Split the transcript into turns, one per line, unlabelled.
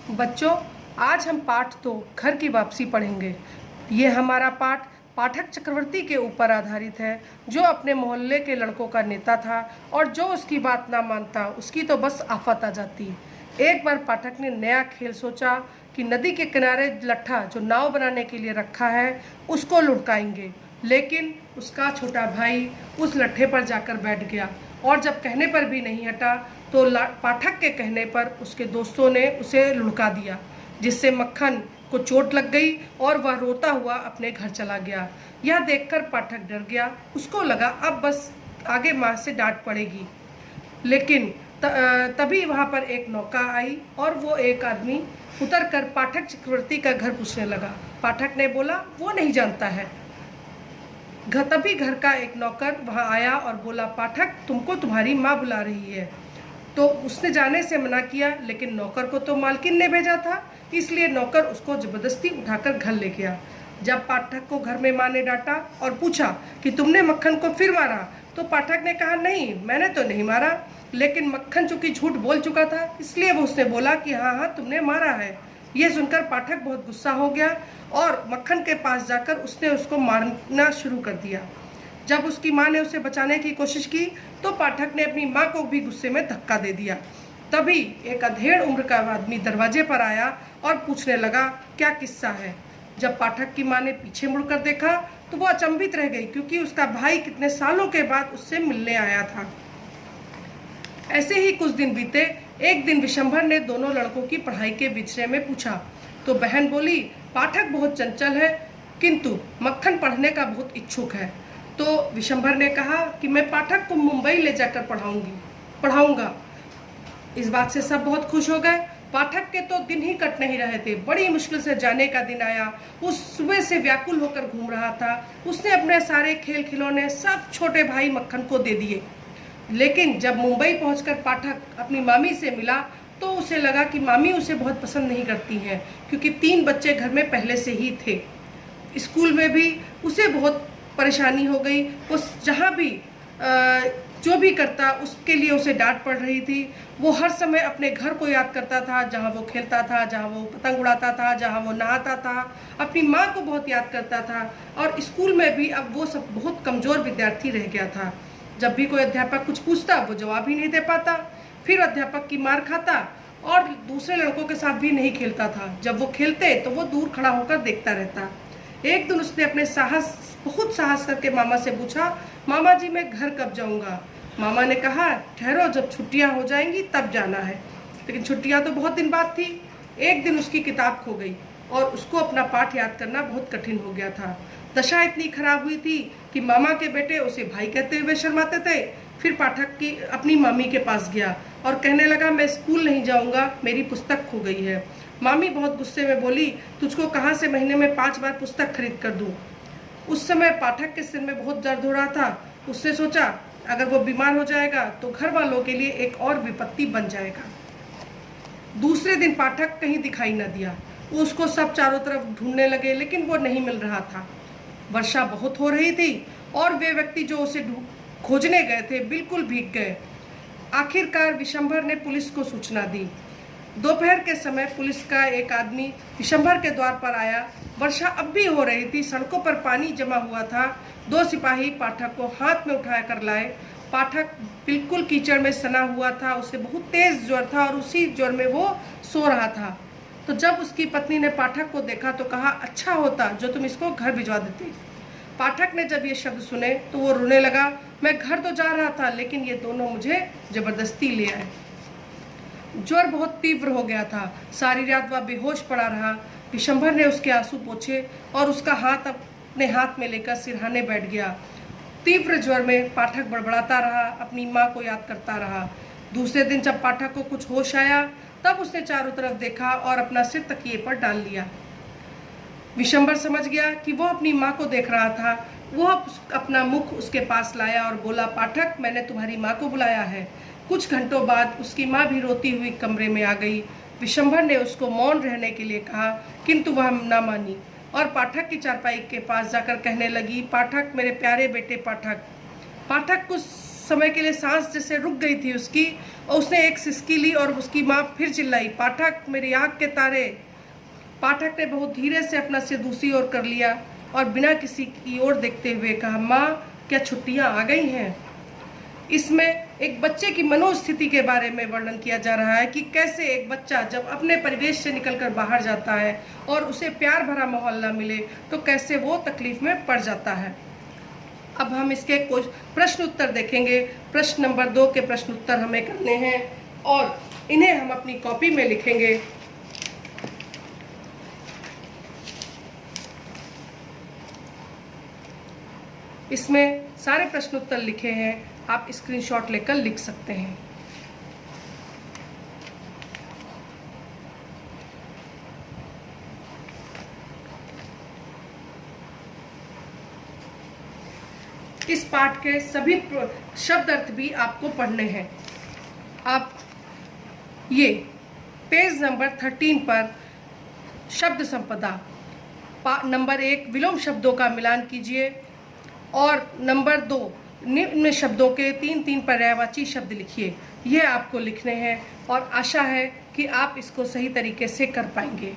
बच्चों, आज हम पाठ 2 घर की वापसी पढ़ेंगे। ये हमारा पाठ पाठक चक्रवर्ती के ऊपर आधारित है, जो अपने मोहल्ले के लड़कों का नेता था और जो उसकी बात ना मानता उसकी तो बस आफत आ जाती। एक बार पाठक ने नया खेल सोचा कि नदी के किनारे लट्ठा जो नाव बनाने के लिए रखा है उसको लुढ़काएंगे, लेकिन उसका छोटा भाई उस लट्ठे पर जाकर बैठ गया और जब कहने पर भी नहीं हटा तो पाठक के कहने पर उसके दोस्तों ने उसे लुढ़का दिया, जिससे मक्खन को चोट लग गई और वह रोता हुआ अपने घर चला गया। यह देखकर पाठक डर गया। उसको लगा अब बस आगे माँ से डांट पड़ेगी, लेकिन तभी वहाँ पर एक नौका आई और वो एक आदमी उतरकर पाठक चक्रवर्ती का घर पूछने लगा। पाठक ने बोला वो नहीं जानता है। तभी घर का एक नौकर वहाँ आया और बोला, पाठक तुमको तुम्हारी माँ बुला रही है। तो उसने जाने से मना किया, लेकिन नौकर को तो मालकिन ने भेजा था, इसलिए नौकर उसको जबरदस्ती उठाकर घर ले गया। जब पाठक को घर में माँ ने डांटा और पूछा कि तुमने मक्खन को फिर मारा, तो पाठक ने कहा नहीं, मैंने तो नहीं मारा, लेकिन मक्खन चूंकि झूठ बोल चुका था इसलिए वो उसने बोला कि हाँ हाँ तुमने मारा है। ये सुनकर पाठक बहुत गुस्सा हो गया और मक्खन के पास जाकर उसने उसको मारना शुरू कर दिया। जब उसकी माँ ने उसे बचाने की कोशिश की तो पाठक ने अपनी माँ को भी गुस्से में धक्का दे दिया। तभी एक अधेड़ उम्र का आदमी दरवाजे पर आया और पूछने लगा क्या किस्सा है। जब पाठक की माँ ने पीछे मुड़कर देखा तो वो अचंभित रह गई, क्योंकि उसका भाई कितने सालों के बाद उससे मिलने आया था। ऐसे ही कुछ दिन बीते। एक दिन विशंभर ने दोनों लड़कों की पढ़ाई के विषय में पूछा तो बहन बोली, पाठक बहुत चंचल है किंतु मक्खन पढ़ने का बहुत इच्छुक है। तो विशंभर ने कहा कि मैं पाठक को मुंबई ले जाकर पढ़ाऊंगा। इस बात से सब बहुत खुश हो गए। पाठक के तो दिन ही कट नहीं रहे थे। बड़ी मुश्किल से जाने का दिन आया। उस सुबह से व्याकुल होकर घूम रहा था। उसने अपने सारे खेल खिलौने सब छोटे भाई मक्खन को दे दिए, लेकिन जब मुंबई पहुंचकर पाठक अपनी मामी से मिला तो उसे लगा कि मामी उसे बहुत पसंद नहीं करती हैं, क्योंकि 3 बच्चे घर में पहले से ही थे। स्कूल में भी उसे बहुत परेशानी हो गई। उस जहाँ भी जो भी करता उसके लिए उसे डांट पड़ रही थी। वो हर समय अपने घर को याद करता था, जहाँ वो खेलता था, जहाँ वो पतंग उड़ाता था, जहाँ वो नहाता था। अपनी माँ को बहुत याद करता था और स्कूल में भी अब वो सब बहुत कमज़ोर विद्यार्थी रह गया था। जब भी कोई अध्यापक कुछ पूछता वो जवाब ही नहीं दे पाता, फिर अध्यापक की मार खाता और दूसरे लड़कों के साथ भी नहीं खेलता था। जब वो खेलते तो वो दूर खड़ा होकर देखता रहता। एक दिन उसने अपने बहुत साहस करके मामा से पूछा, मामा जी मैं घर कब जाऊंगा। मामा ने कहा ठहरो, जब छुट्टियां हो जाएंगी तब जाना है। लेकिन छुट्टियां तो बहुत दिन बाद थी। एक दिन उसकी किताब खो गई और उसको अपना पाठ याद करना बहुत कठिन हो गया था। दशा इतनी खराब हुई थी कि मामा के बेटे उसे भाई कहते हुए शर्माते थे। फिर पाठक की अपनी मामी के पास गया और कहने लगा मैं स्कूल नहीं जाऊंगा, मेरी पुस्तक खो गई है। मामी बहुत गुस्से में बोली, तुझको कहाँ से महीने में 5 बार पुस्तक खरीद कर दूँ। उस समय पाठक के सिर में बहुत दर्द हो रहा था। उसने सोचा अगर वो बीमार हो जाएगा तो घर वालों के लिए एक और विपत्ति बन जाएगा। दूसरे दिन पाठक कहीं दिखाई न दिया। वो उसको सब चारों तरफ ढूंढने लगे, लेकिन वो नहीं मिल रहा था। वर्षा बहुत हो रही थी और वे व्यक्ति जो उसे खोजने गए थे बिल्कुल भीग गए। आखिरकार विशंभर ने पुलिस को सूचना दी। दोपहर के समय पुलिस का एक आदमी विशंभर के द्वार पर आया। वर्षा अब भी हो रही थी, सड़कों पर पानी जमा हुआ था। 2 सिपाही पाठक को हाथ में उठा कर लाए। पाठक बिल्कुल कीचड़ में सना हुआ था, उसे बहुत तेज ज्वर था और उसी ज्वर में वो सो रहा था। तो जब उसकी पत्नी ने पाठक को देखा तो कहा, अच्छा होता जो तुम इसको घर भिजवा देती। पाठक ने जब ये शब्द सुने तो वो रोने लगा। मैं घर तो जा रहा था, लेकिन ये दोनों मुझे जबरदस्ती ले आए। ज्वर बहुत तीव्र हो गया था। सारी रात वह बेहोश पड़ा रहा। विशंभर ने उसके आंसू पोंछे और उसका हाथ अपने हाथ में लेकर सिरहाने बैठ गया। तीव्र ज्वर में पाठक बड़बड़ाता रहा, अपनी माँ को याद करता रहा। दूसरे दिन जब पाठक को कुछ होश आया तब उसने चारों तरफ देखा और अपना सिर तकिए पर डाल लिया। विशंभर समझ गया कि वो अपनी माँ को देख रहा था। वो अपना मुख उसके पास लाया और बोला, पाठक मैंने तुम्हारी माँ को बुलाया है। कुछ घंटों बाद उसकी माँ भी रोती हुई कमरे में आ गई। विशंभर ने उसको मौन रहने के लिए कहा, किंतु वह ना मानी और पाठक की चारपाई के पास जाकर कहने लगी, पाठक मेरे प्यारे बेटे पाठक। पाठक कुछ समय के लिए सांस जैसे रुक गई थी उसकी, और उसने एक सिसकी ली और उसकी माँ फिर चिल्लाई, पाठक मेरी आँख के तारे। पाठक ने बहुत धीरे से अपना सिर दूसरी ओर कर लिया और बिना किसी की ओर देखते हुए कहा, माँ क्या छुट्टियाँ आ गई हैं? इसमें एक बच्चे की मनोस्थिति के बारे में वर्णन किया जा रहा है कि कैसे एक बच्चा जब अपने परिवेश से निकलकर बाहर जाता है और उसे प्यार भरा माहौल ना मिले तो कैसे वो तकलीफ में पड़ जाता है। अब हम इसके कुछ प्रश्न उत्तर देखेंगे। प्रश्न नंबर 2 के प्रश्न उत्तर हमें करने हैं और इन्हें हम अपनी कॉपी में लिखेंगे। इसमें सारे प्रश्न उत्तर लिखे हैं, आप स्क्रीनशॉट लेकर लिख सकते हैं। इस पाठ के सभी शब्द अर्थ भी आपको पढ़ने हैं। आप ये पेज नंबर 13 पर शब्द संपदा नंबर 1 विलोम शब्दों का मिलान कीजिए और नंबर 2 निम्न शब्दों के 3-3 पर्यायवाची शब्द लिखिए। ये आपको लिखने हैं और आशा है कि आप इसको सही तरीके से कर पाएंगे।